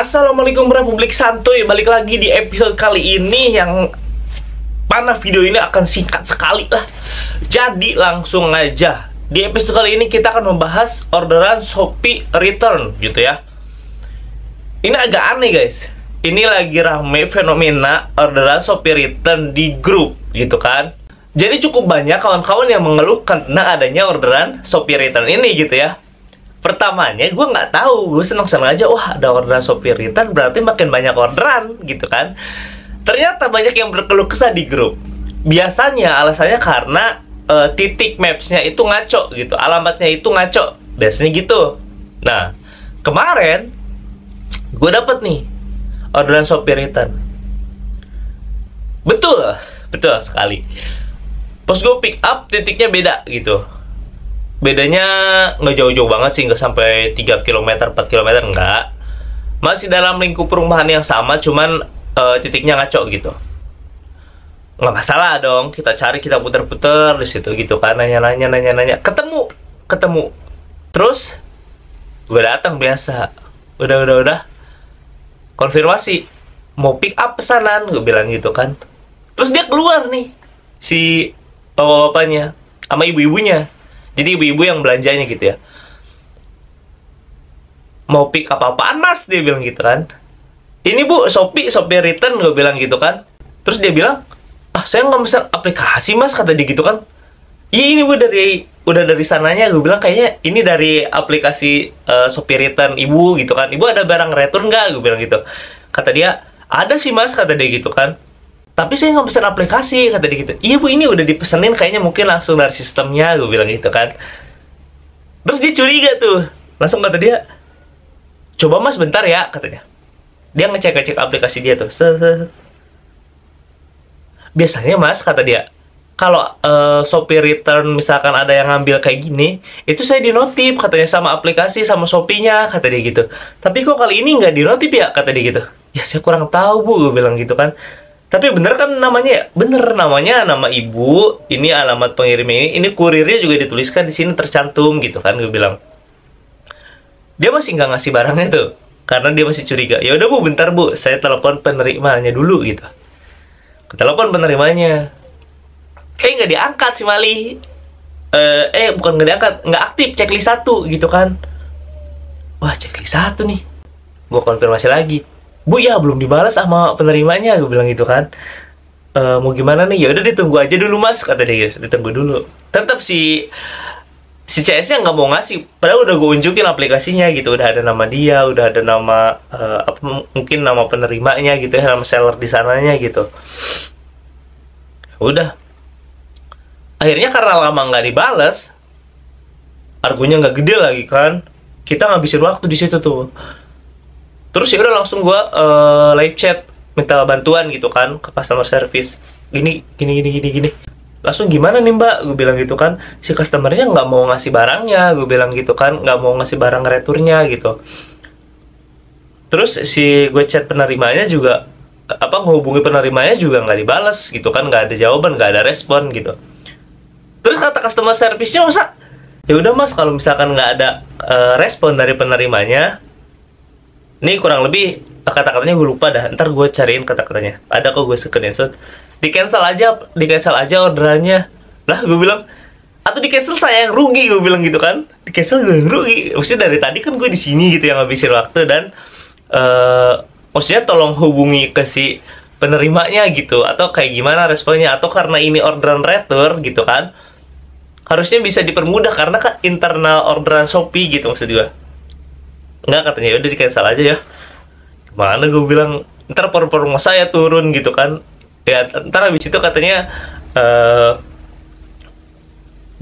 Assalamualaikum Republik Santuy. Balik lagi di episode kali ini yang mana video ini akan singkat sekali lah. Jadi langsung aja. Di episode kali ini kita akan membahas orderan Shopee return gitu ya. Ini agak aneh guys. Ini lagi rame fenomena orderan Shopee return di grup gitu kan. Jadi cukup banyak kawan-kawan yang mengeluhkan tentang adanya orderan Shopee return ini gitu ya. Pertamanya gue nggak tahu, gue seneng-seneng aja, wah ada orderan Shopee return berarti makin banyak orderan gitu kan. Ternyata banyak yang berkeluh kesah di grup. Biasanya alasannya karena titik mapsnya itu ngaco gitu, alamatnya itu ngaco, biasanya gitu. Nah kemarin gue dapet nih orderan Shopee return. Betul sekali. Pas gue pick up titiknya beda gitu. Bedanya nggak jauh-jauh banget sih, nggak sampai 3 km, 4 km, nggak. Masih dalam lingkup perumahan yang sama, cuman titiknya ngaco gitu. Nggak masalah dong, kita cari, kita puter-puter di situ gitu kan, nanya-nanya. Ketemu. Terus, gue datang biasa. Udah. Konfirmasi, mau pick up pesanan, gue bilang gitu kan. Terus dia keluar nih, si bapak-bapaknya, sama ibu-ibunya. Jadi ibu-ibu yang belanjanya gitu ya. Mau pick apa-apaan mas? Dia bilang gitu kan. Ini bu, Shopee return, gue bilang gitu kan. Terus dia bilang, saya nggak pesan aplikasi mas, kata dia gitu kan. Iya ini bu udah dari sananya. Gue bilang kayaknya ini dari aplikasi Shopee return ibu gitu kan. Ibu ada barang return nggak? Gue bilang gitu. Kata dia, ada sih mas, kata dia gitu kan. Tapi saya nggak pesan aplikasi, kata dia gitu. Iya bu, ini udah dipesenin kayaknya mungkin langsung dari sistemnya, gue bilang gitu kan. Terus dia curiga tuh, langsung kata dia, coba mas bentar ya, katanya. Dia ngecek aplikasi dia tuh. Biasanya mas, kata dia, kalau Shopee return misalkan ada yang ngambil kayak gini, itu saya dinotif katanya sama aplikasi, sama Shopee-nya, kata dia gitu. Tapi kok kali ini nggak dinotif ya, kata dia gitu. Ya saya kurang tahu bu, gue bilang gitu kan. Tapi bener kan namanya ya? Bener namanya, nama ibu, ini alamat pengirimnya ini kurirnya juga dituliskan di sini tercantum gitu kan, gue bilang. Dia masih nggak ngasih barangnya tuh, karena dia masih curiga. Ya udah bu, bentar bu, saya telepon penerimanya dulu gitu. Telepon penerimanya, nggak diangkat si Mali. Bukan nggak diangkat, nggak aktif checklist 1 gitu kan. Wah checklist 1 nih. Gue konfirmasi lagi. Bu ya belum dibalas sama penerimanya, gue bilang gitu kan. Mau gimana nih? Ya udah ditunggu aja dulu mas, kata dia. Ditunggu dulu. Tetap si CS-nya nggak mau ngasih. Padahal udah gue unjukin aplikasinya gitu. Udah ada nama dia, udah ada nama mungkin nama penerimanya gitu ya, nama seller di sananya gitu. Udah. Akhirnya karena lama nggak dibalas, argonya nggak gede lagi kan. Kita ngabisin waktu di situ tuh. Terus ya udah langsung gue live chat minta bantuan gitu kan ke customer service. Gini. Langsung gimana nih mbak? Gue bilang gitu kan. Si customernya nggak mau ngasih barangnya, gue bilang gitu kan, nggak mau ngasih barang returnya gitu. Terus si gue chat penerimanya juga menghubungi penerimanya juga nggak dibalas gitu kan, nggak ada jawaban, nggak ada respon gitu. Terus kata customer service-nya, masa ya udah mas kalau misalkan nggak ada respon dari penerimanya. Ini kurang lebih kata-katanya gue lupa dah. Ntar gue cariin kata-katanya. Ada kok gue screenshot. Di cancel aja orderannya. Lah gue bilang, atau di cancel saya yang rugi, gue bilang gitu kan. Di cancel gue yang rugi. Maksudnya dari tadi kan gue di sini gitu yang ngabisin waktu dan maksudnya tolong hubungi ke si penerimanya gitu, atau kayak gimana responnya, atau karena ini orderan retur gitu kan. Harusnya bisa dipermudah karena kan internal orderan Shopee gitu maksud gue. Enggak, katanya udah di cancel aja ya. Gimana gue bilang, ntar performa saya turun gitu kan. Ya ntar habis itu katanya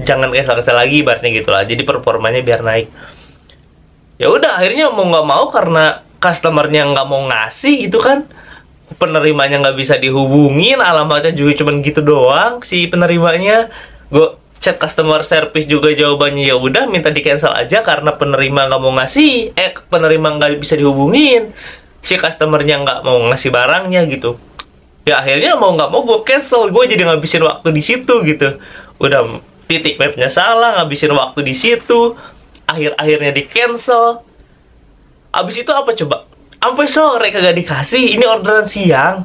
jangan cancel lagi ibaratnya gitu lah. Jadi performanya biar naik. Ya udah akhirnya mau nggak mau karena customernya nggak mau ngasih gitu kan. Penerimanya nggak bisa dihubungin, alamatnya juga cuman gitu doang si penerimanya. Gue chat customer service juga jawabannya ya udah minta di cancel aja karena penerima nggak mau ngasih, penerima nggak bisa dihubungin, si customernya nggak mau ngasih barangnya gitu. Ya akhirnya mau nggak mau gue cancel, gue jadi ngabisin waktu di situ gitu. Udah titik mapnya salah, ngabisin waktu di situ, akhirnya di cancel. Abis itu apa coba? Sampai sore kagak dikasih. Ini orderan siang.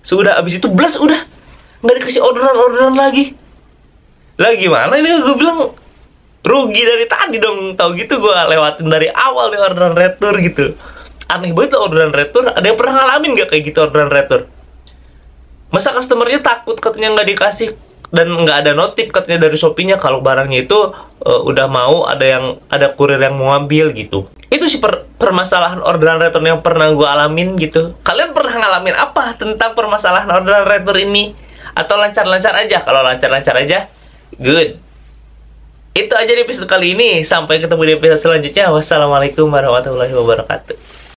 Sudah abis itu blast udah nggak dikasih orderan lagi. Lah gimana ini, gue bilang rugi dari tadi dong. Tahu gitu gue lewatin dari awal nih orderan retur gitu. Aneh banget lah orderan retur. Ada yang pernah ngalamin nggak kayak gitu orderan retur? Masa customernya takut katanya nggak dikasih dan nggak ada notif katanya dari Shopee-nya kalau barangnya itu udah mau ada kurir yang mau ngambil gitu. Itu sih permasalahan orderan return yang pernah gue alamin gitu. Kalian pernah ngalamin apa tentang permasalahan orderan return ini? Atau lancar-lancar aja? Kalau lancar-lancar aja, good. Itu aja di episode kali ini. Sampai ketemu di episode selanjutnya. Wassalamualaikum warahmatullahi wabarakatuh.